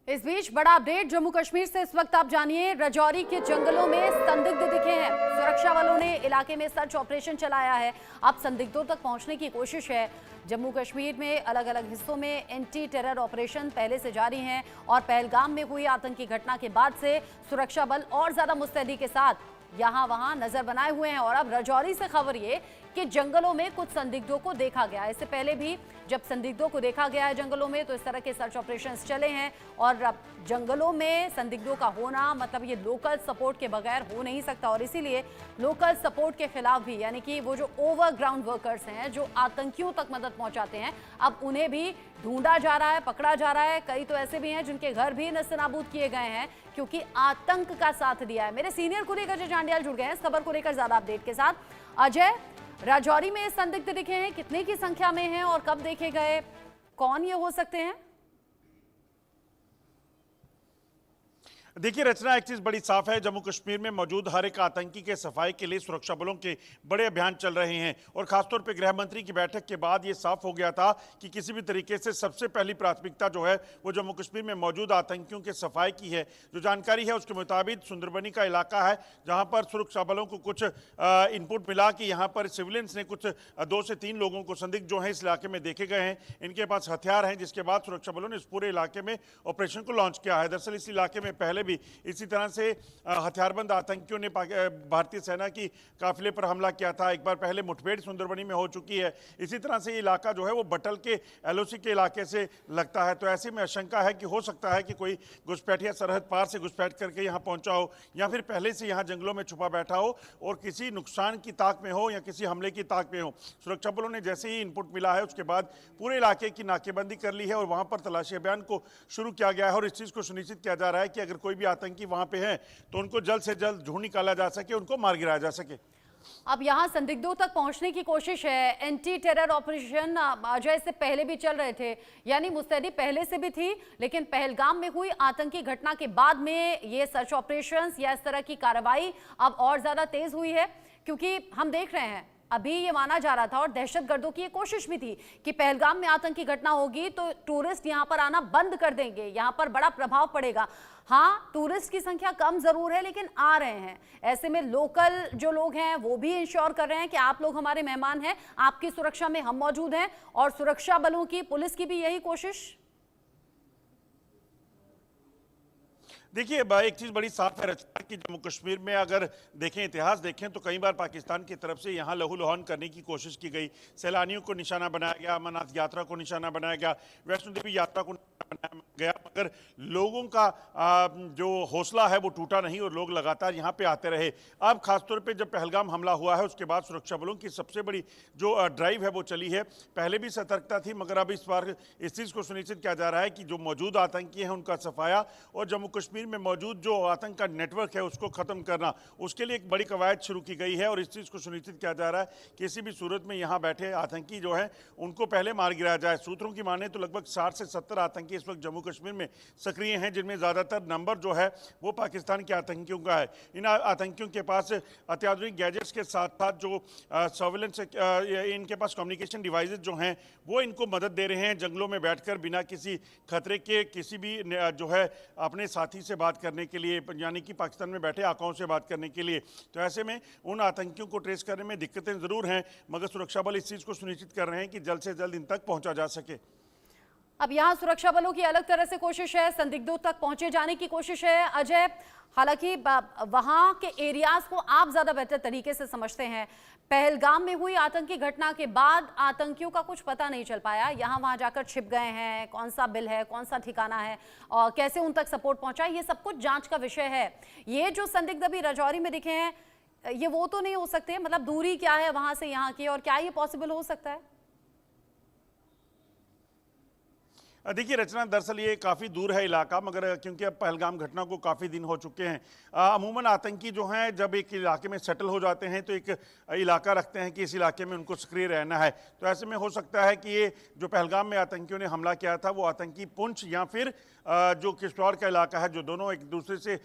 इस बीच बड़ा अपडेट जम्मू कश्मीर से इस वक्त आप जानिए। राजौरी के जंगलों में संदिग्ध दिखे हैं। सुरक्षा बलों ने इलाके में सर्च ऑपरेशन चलाया है। अब संदिग्धों तक पहुंचने की कोशिश है। जम्मू कश्मीर में अलग अलग हिस्सों में एंटी टेरर ऑपरेशन पहले से जारी हैं और पहलगाम में हुई आतंकी घटना के बाद से सुरक्षा बल और ज्यादा मुस्तैदी के साथ यहां वहां नजर बनाए हुए हैं। और अब राजौरी से खबर ये कि जंगलों में कुछ संदिग्धों को देखा गया। इससे पहले भी जब संदिग्धों को देखा गया है जंगलों में तो इस तरह के सर्च ऑपरेशंस चले हैं। और अब जंगलों में संदिग्धों का होना मतलब ये लोकल सपोर्ट के बगैर हो नहीं सकता और इसीलिए लोकल सपोर्ट के खिलाफ भी यानी कि वो जो ओवरग्राउंड वर्कर्स हैं जो आतंकियों तक मदद पहुंचाते हैं अब उन्हें भी ढूंढा जा रहा है, पकड़ा जा रहा है। कई तो ऐसे भी हैं जिनके घर भी नस्तनाबूद किए गए हैं क्योंकि आतंक का साथ दिया है। मेरे सीनियर कुलीग अजय जांडियाल जुड़ गए हैं इस खबर को लेकर ज्यादा अपडेट के साथ। अजय, राजौरी में संदिग्ध दिखे हैं, कितने की संख्या में हैं और कब देखे गए, कौन ये हो सकते हैं? देखिए रचना, एक चीज बड़ी साफ है, जम्मू कश्मीर में मौजूद हर एक आतंकी के सफाई के लिए सुरक्षा बलों के बड़े अभियान चल रहे हैं और खासतौर पर गृह मंत्री की बैठक के बाद ये साफ हो गया था कि किसी भी तरीके से सबसे पहली प्राथमिकता जो है वो जम्मू कश्मीर में मौजूद आतंकियों के सफाई की है। जो जानकारी है उसके मुताबिक सुंदरबनी का इलाका है जहां पर सुरक्षा बलों को कुछ इनपुट मिला कि यहाँ पर सिविलियंस ने कुछ 2 से 3 लोगों को संदिग्ध जो है इस इलाके में देखे गए हैं। इनके पास हथियार हैं जिसके बाद सुरक्षा बलों ने इस पूरे इलाके में ऑपरेशन को लॉन्च किया है। दरअसल इस इलाके में पहले भी इसी तरह से हथियारबंद आतंकियों ने भारतीय सेना की काफिले पर हमला किया था। एक बार पहले मुठभेड़ सुंदरबनी में हो चुकी है। इसी तरह से ये इलाका जो है वो बटल के एलओसी के इलाके से लगता है। तो ऐसे में आशंका है कि हो सकता है कि कोई घुसपैठिया सरहद पार से घुसपैठ करके यहाँ पहुंचा हो या फिर पहले से यहाँ जंगलों में छुपा बैठा हो और किसी नुकसान की ताक में हो या किसी हमले की ताक में हो। सुरक्षा बलों ने जैसे ही इनपुट मिला है उसके बाद पूरे इलाके की नाकेबंदी कर ली है और वहां पर तलाशी अभियान को शुरू किया गया है और इस चीज को सुनिश्चित किया जा रहा है कि अगर कोई भी आतंकी वहां पे हैं तो उनको जल्द से जल्द ढूंढ निकाला जा सके, उनको मार गिराया जा सके। अब यहां संदिग्धों तक पहुंचने की कोशिश है। एंटी टेरर ऑपरेशन अजय से पहले भी चल रहे थे, यानी मुस्तैदी पहले से भी थी, लेकिन पहलगाम में हुई आतंकी घटना के बाद में ये सर्च ऑपरेशंस या इस तरह की कार्रवाई अब और ज्यादा तेज हुई है क्योंकि हम देख रहे हैं अभी ये माना जा रहा था और दहशतगर्दों की ये कोशिश भी थी कि पहलगाम में आतंकी घटना होगी तो टूरिस्ट यहां पर आना बंद कर देंगे, यहां पर बड़ा प्रभाव पड़ेगा। हाँ, टूरिस्ट की संख्या कम जरूर है लेकिन आ रहे हैं। ऐसे में लोकल जो लोग हैं वो भी इंश्योर कर रहे हैं कि आप लोग हमारे मेहमान हैं, आपकी सुरक्षा में हम मौजूद हैं और सुरक्षा बलों की, पुलिस की भी यही कोशिश। देखिए एक चीज़ बड़ी साफ है रचना कि जम्मू कश्मीर में अगर देखें, इतिहास देखें तो कई बार पाकिस्तान की तरफ से यहाँ लहूलुहान करने की कोशिश की गई। सैलानियों को निशाना बनाया गया, अमरनाथ यात्रा को निशाना बनाया गया, वैष्णो देवी यात्रा को बनाया गया, मगर लोगों का जो हौसला है वो टूटा नहीं और लोग लगातार यहाँ पे आते रहे। अब खासतौर पे जब पहलगाम हमला हुआ है उसके बाद सुरक्षा बलों की सबसे बड़ी जो ड्राइव है वो चली है। पहले भी सतर्कता थी मगर अब इस बार इस चीज़ को सुनिश्चित किया जा रहा है कि जो मौजूद आतंकी हैं उनका सफाया और जम्मू कश्मीर में मौजूद जो आतंक का नेटवर्क है उसको खत्म करना, उसके लिए एक बड़ी कवायद शुरू की गई है और इस चीज़ को सुनिश्चित किया जा रहा है कि किसी भी सूरत में यहाँ बैठे आतंकी जो है उनको पहले मार गिराया जाए। सूत्रों की माने तो लगभग 60 से 70 आतंकी इस वक्त जम्मू कश्मीर में सक्रिय हैं जिनमें ज़्यादातर नंबर जो है वो पाकिस्तान के आतंकियों का है। इन आतंकियों के पास अत्याधुनिक गैजेट्स के साथ साथ जो सर्विलेंस इनके पास कम्युनिकेशन डिवाइसेज जो हैं वो इनको मदद दे रहे हैं जंगलों में बैठकर बिना किसी खतरे के किसी भी जो है अपने साथी से बात करने के लिए, यानी कि पाकिस्तान में बैठे आकाओं से बात करने के लिए। तो ऐसे में उन आतंकियों को ट्रेस करने में दिक्कतें जरूर हैं मगर सुरक्षा बल इस चीज़ को सुनिश्चित कर रहे हैं कि जल्द से जल्द इन तक पहुंचा जा सके। अब यहां सुरक्षा बलों की अलग तरह से कोशिश है, संदिग्धों तक पहुंचे जाने की कोशिश है। अजय, हालांकि वहां के एरियाज को आप ज्यादा बेहतर तरीके से समझते हैं। पहलगाम में हुई आतंकी घटना के बाद आतंकियों का कुछ पता नहीं चल पाया, यहां वहां जाकर छिप गए हैं, कौन सा बिल है, कौन सा ठिकाना है और कैसे उन तक सपोर्ट पहुंचा, ये सब कुछ जांच का विषय है। ये जो संदिग्ध अभी राजौरी में दिखे हैं ये वो तो नहीं हो सकते, मतलब दूरी क्या है वहां से यहाँ की और क्या ये पॉसिबल हो सकता है? देखिए रचना, दरअसल ये काफ़ी दूर है इलाका मगर क्योंकि अब पहलगाम घटना को काफ़ी दिन हो चुके हैं। अमूमन आतंकी जो हैं जब एक इलाके में सेटल हो जाते हैं तो एक इलाका रखते हैं कि इस इलाके में उनको सक्रिय रहना है। तो ऐसे में हो सकता है कि ये जो पहलगाम में आतंकियों ने हमला किया था वो आतंकी पुंछ या फिर जो किश्तवाड़ का इलाका है, जो दोनों एक दूसरे से